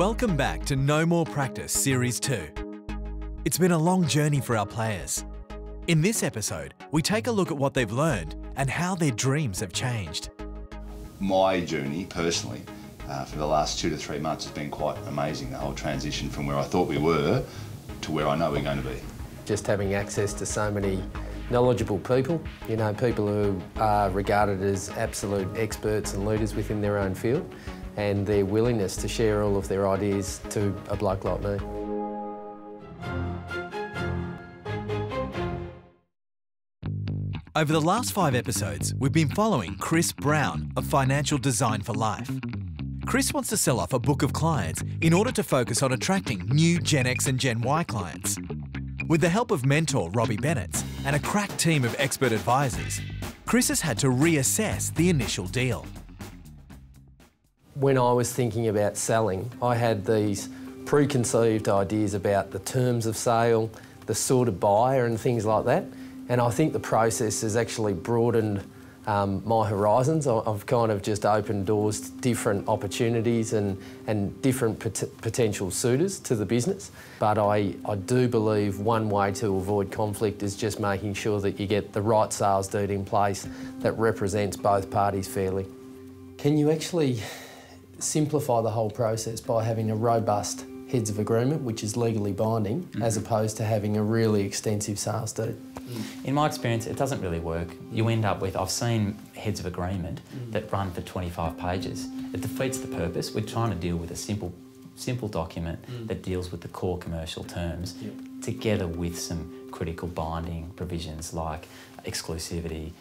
Welcome back to No More Practice Series 2. It's been a long journey for our players. In this episode, we take a look at what they've learned and how their dreams have changed. My journey, personally, for the last 2 to 3 months has been quite amazing, the whole transition from where I thought we were to where I know we're going to be. Just having access to so many knowledgeable people, you know, people who are regarded as absolute experts and leaders within their own field, and their willingness to share all of their ideas to a bloke like me. Over the last 5 episodes, we've been following Chris Browne of Financial Design for Life. Chris wants to sell off a book of clients in order to focus on attracting new Gen X and Gen Y clients. With the help of mentor Robbie Bennett and a crack team of expert advisors, Chris has had to reassess the initial deal. When I was thinking about selling, I had these preconceived ideas about the terms of sale, the sort of buyer and things like that. And I think the process has actually broadened my horizons. I've kind of just opened doors to different opportunities and different potential suitors to the business. But I do believe one way to avoid conflict is just making sure that you get the right sales deed in place that represents both parties fairly. Can you actually simplify the whole process by having a robust heads of agreement, which is legally binding, as opposed to having a really extensive sales deed? In my experience, it doesn't really work. You end up with, I've seen heads of agreement that run for 25 pages. It defeats the purpose. We're trying to deal with a simple document that deals with the core commercial terms, together with some critical binding provisions like exclusivity,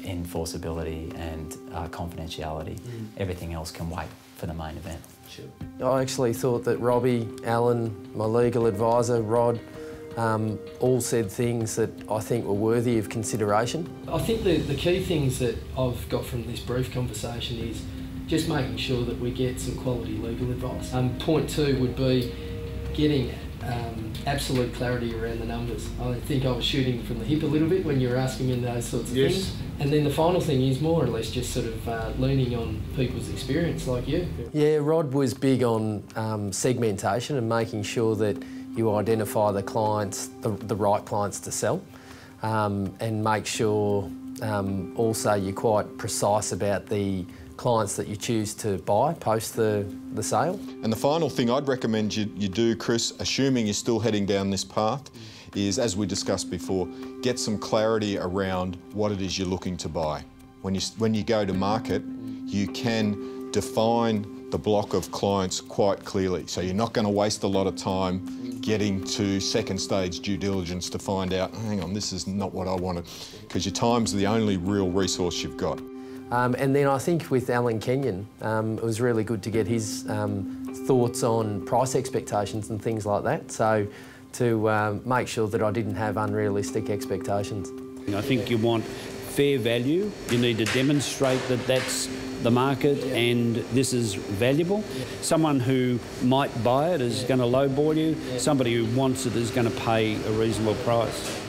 enforceability and confidentiality. Everything else can wait for the main event. Sure. I actually thought that Robbie, Alan, my legal advisor, Rod, all said things that I think were worthy of consideration. I think the key things that I've got from this brief conversation is just making sure that we get some quality legal advice. Point 2 would be getting absolute clarity around the numbers. I think I was shooting from the hip a little bit when you were asking me those sorts of things. And then the final thing is more or less just sort of leaning on people's experience like you. Yeah, Rod was big on segmentation and making sure that you identify the clients, the right clients to sell, and make sure also you're quite precise about the clients that you choose to buy post the sale. And the final thing I'd recommend you do, Chris, assuming you're still heading down this path, is, as we discussed before, get some clarity around what it is you're looking to buy. When you go to market, you can define the block of clients quite clearly. So you're not going to waste a lot of time getting to second stage due diligence to find out, hang on, this is not what I wanted, because your time's the only real resource you've got. And then I think with Alan Kenyon, it was really good to get his thoughts on price expectations and things like that, so to make sure that I didn't have unrealistic expectations. I think you want fair value. You need to demonstrate that that's the market and this is valuable. Someone who might buy it is going to lowball you. Somebody who wants it is going to pay a reasonable price.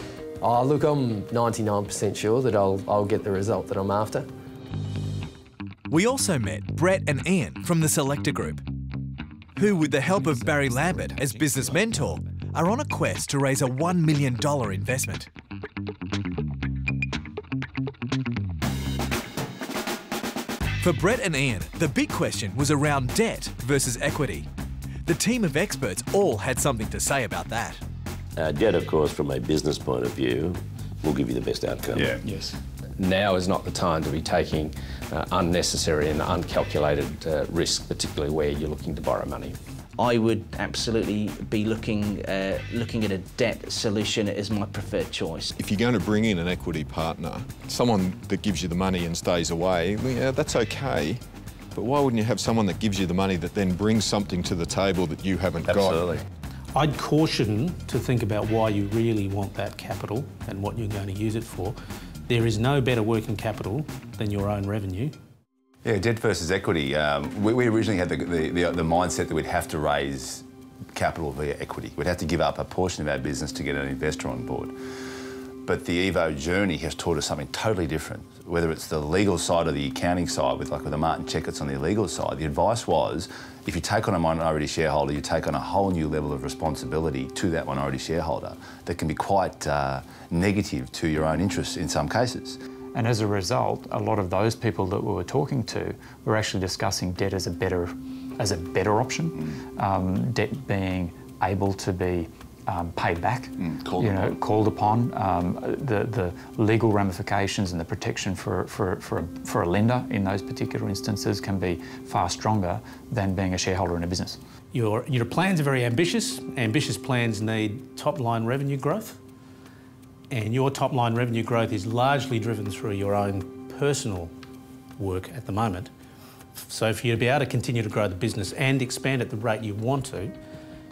Oh, look, I'm 99% sure that I'll get the result that I'm after. We also met Brett and Ian from the Selector Group, who, with the help of Barry Lambert as business mentor, are on a quest to raise a $1 million investment. For Brett and Ian, the big question was around debt versus equity. The team of experts all had something to say about that. Debt, of course, from a business point of view, will give you the best outcome. Yeah. Yes. Now is not the time to be taking unnecessary and uncalculated risk, particularly where you're looking to borrow money. I would absolutely be looking at a debt solution as my preferred choice. If you're going to bring in an equity partner, someone that gives you the money and stays away, well, yeah, that's okay. But why wouldn't you have someone that gives you the money that then brings something to the table that you haven't got? Absolutely. I'd caution to think about why you really want that capital and what you're going to use it for. There is no better working capital than your own revenue. Yeah, debt versus equity. We originally had the mindset that we'd have to raise capital via equity. We'd have to give up a portion of our business to get an investor on board. But the Evo journey has taught us something totally different. Whether it's the legal side or the accounting side, with the Martin Checkett's on the illegal side, the advice was, if you take on a minority shareholder, you take on a whole new level of responsibility to that minority shareholder that can be quite negative to your own interests in some cases. And as a result, a lot of those people that we were talking to were actually discussing debt as a better option, debt being able to be paid back, called upon. The legal ramifications and the protection for a lender in those particular instances can be far stronger than being a shareholder in a business. Your plans are very ambitious. Ambitious plans need top-line revenue growth, and your top-line revenue growth is largely driven through your own personal work at the moment. So for you to be able to continue to grow the business and expand at the rate you want to,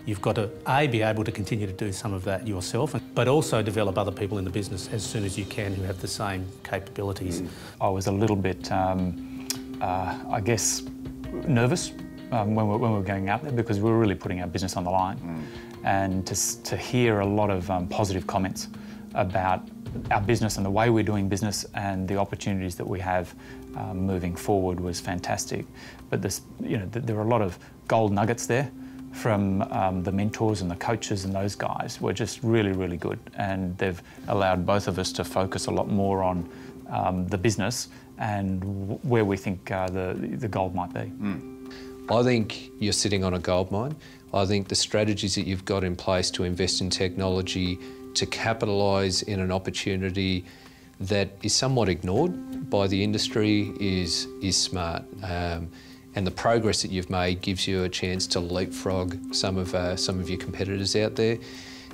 you've got to, A, be able to continue to do some of that yourself, but also develop other people in the business as soon as you can who have the same capabilities. I was a little bit, I guess, nervous when we were going out there, because we were really putting our business on the line. And to hear a lot of positive comments about our business and the way we're doing business and the opportunities that we have moving forward was fantastic. But there are a lot of gold nuggets there from the mentors and the coaches, and those guys were just really, really good. And they've allowed both of us to focus a lot more on the business and where we think the gold might be. I think you're sitting on a gold mine. I think the strategies that you've got in place to invest in technology, to capitalise in an opportunity that is somewhat ignored by the industry is smart. And the progress that you've made gives you a chance to leapfrog some of your competitors out there.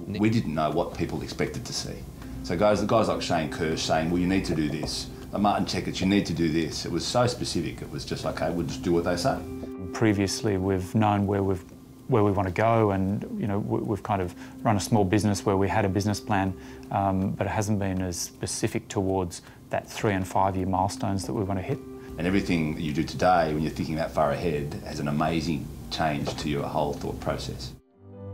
We didn't know what people expected to see. So guys like Shane Kirsch saying, well, you need to do this. Martin Checkett's, you need to do this. It was so specific. It was just like, okay, we'll just do what they say. Previously, we've known where we want to go, and we've kind of run a small business where we had a business plan, but it hasn't been as specific towards that 3 and 5 year milestones that we want to hit. And everything that you do today, when you're thinking that far ahead, has an amazing change to your whole thought process.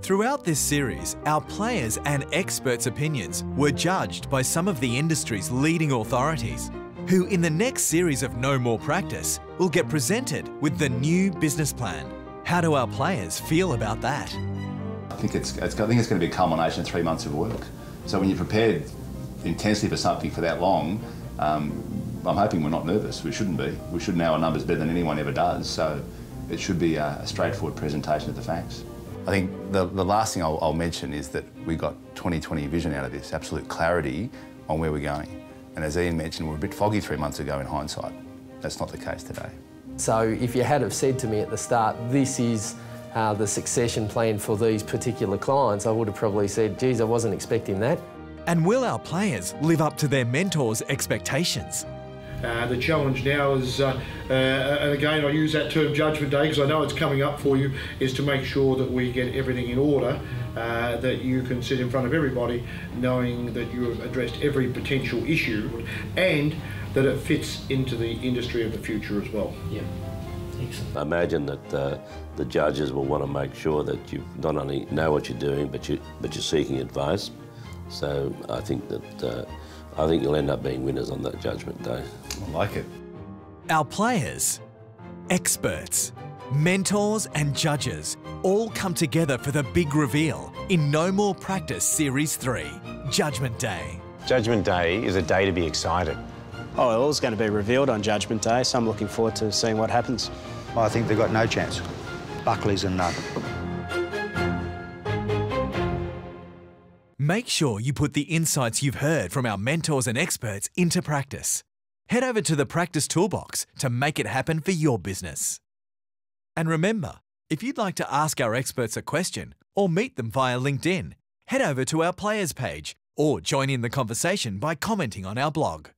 Throughout this series, our players' and experts' opinions were judged by some of the industry's leading authorities, who in the next series of No More Practice will get presented with the new business plan. How do our players feel about that? I think it's going to be a culmination of 3 months of work. So when you're prepared intensely for something for that long, I'm hoping we're not nervous. We shouldn't be. We should know our numbers better than anyone ever does. So it should be a straightforward presentation of the facts. I think the last thing I'll mention is that we got 20/20 vision out of this, absolute clarity on where we're going. And as Ian mentioned, we were a bit foggy 3 months ago in hindsight. That's not the case today. So if you had have said to me at the start, this is the succession plan for these particular clients, I would have probably said, geez, I wasn't expecting that. And will our players live up to their mentors' expectations? The challenge now is, and again I use that term Judgment Day because I know it's coming up for you, is to make sure that we get everything in order, that you can sit in front of everybody knowing that you have addressed every potential issue and that it fits into the industry of the future as well. Yeah, excellent. I imagine that the judges will want to make sure that you not only know what you're doing, but you're seeking advice. So I think that you'll end up being winners on that Judgment Day. I like it. Our players, experts, mentors and judges all come together for the big reveal in No More Practice Series 3, Judgment Day. Judgment Day is a day to be excited. Oh, it all's going to be revealed on Judgment Day, so I'm looking forward to seeing what happens. I think they've got no chance. Buckley's a no. Make sure you put the insights you've heard from our mentors and experts into practice. Head over to the Practice Toolbox to make it happen for your business. And remember, if you'd like to ask our experts a question or meet them via LinkedIn, head over to our Players page or join in the conversation by commenting on our blog.